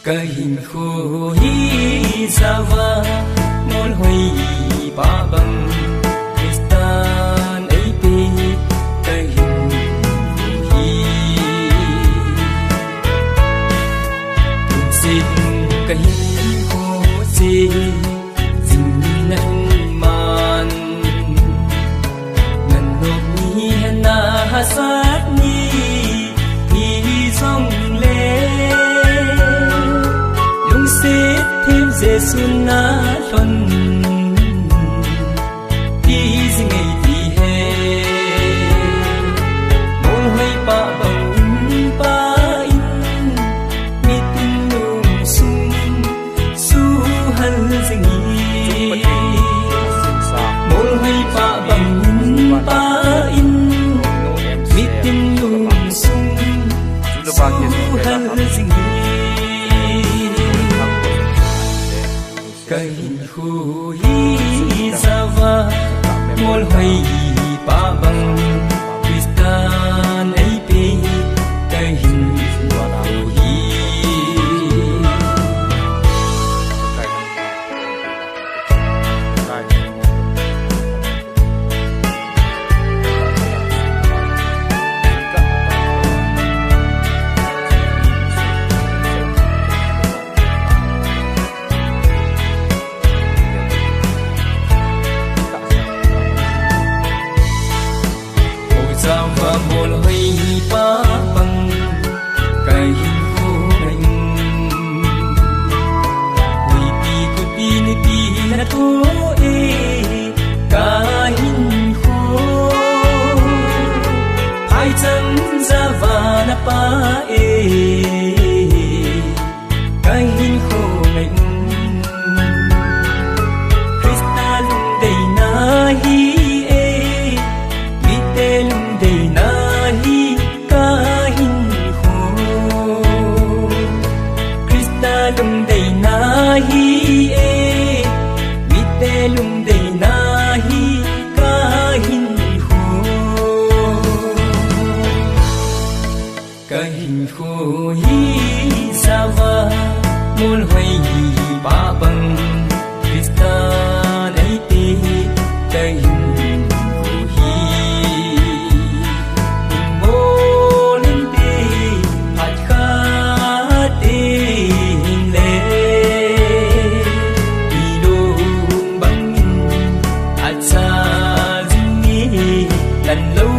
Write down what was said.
Kahin khu hi zawa mon hoi ba bang Kristan ai pe kahin khu hi tum sin kahin khu si jing nan man nan no ni na hasat ni hi song le Sết thêm Giêsu na lon đi ngày đi hè môn hơi ba bằng ba in mi tin nung sung su hân ding môn hơi ba bằng ba in mi tin nung sung su hân ding Kahin khu hi zawa mol hoi pa bang Kristan ai pe kahin khu hi Zawa mol hoi pa bang kahin khu anh hoi pi ku pi ni pi na to e kahin khu hai chân zawa na pa e kahin khu anh Krista lung dei na hi lung đầy nahi e mite lung đầy nahi kahin khu hi zawa mol hoi ba bang Kristan ai te kahin khu hi molin te hat kha te lần lâu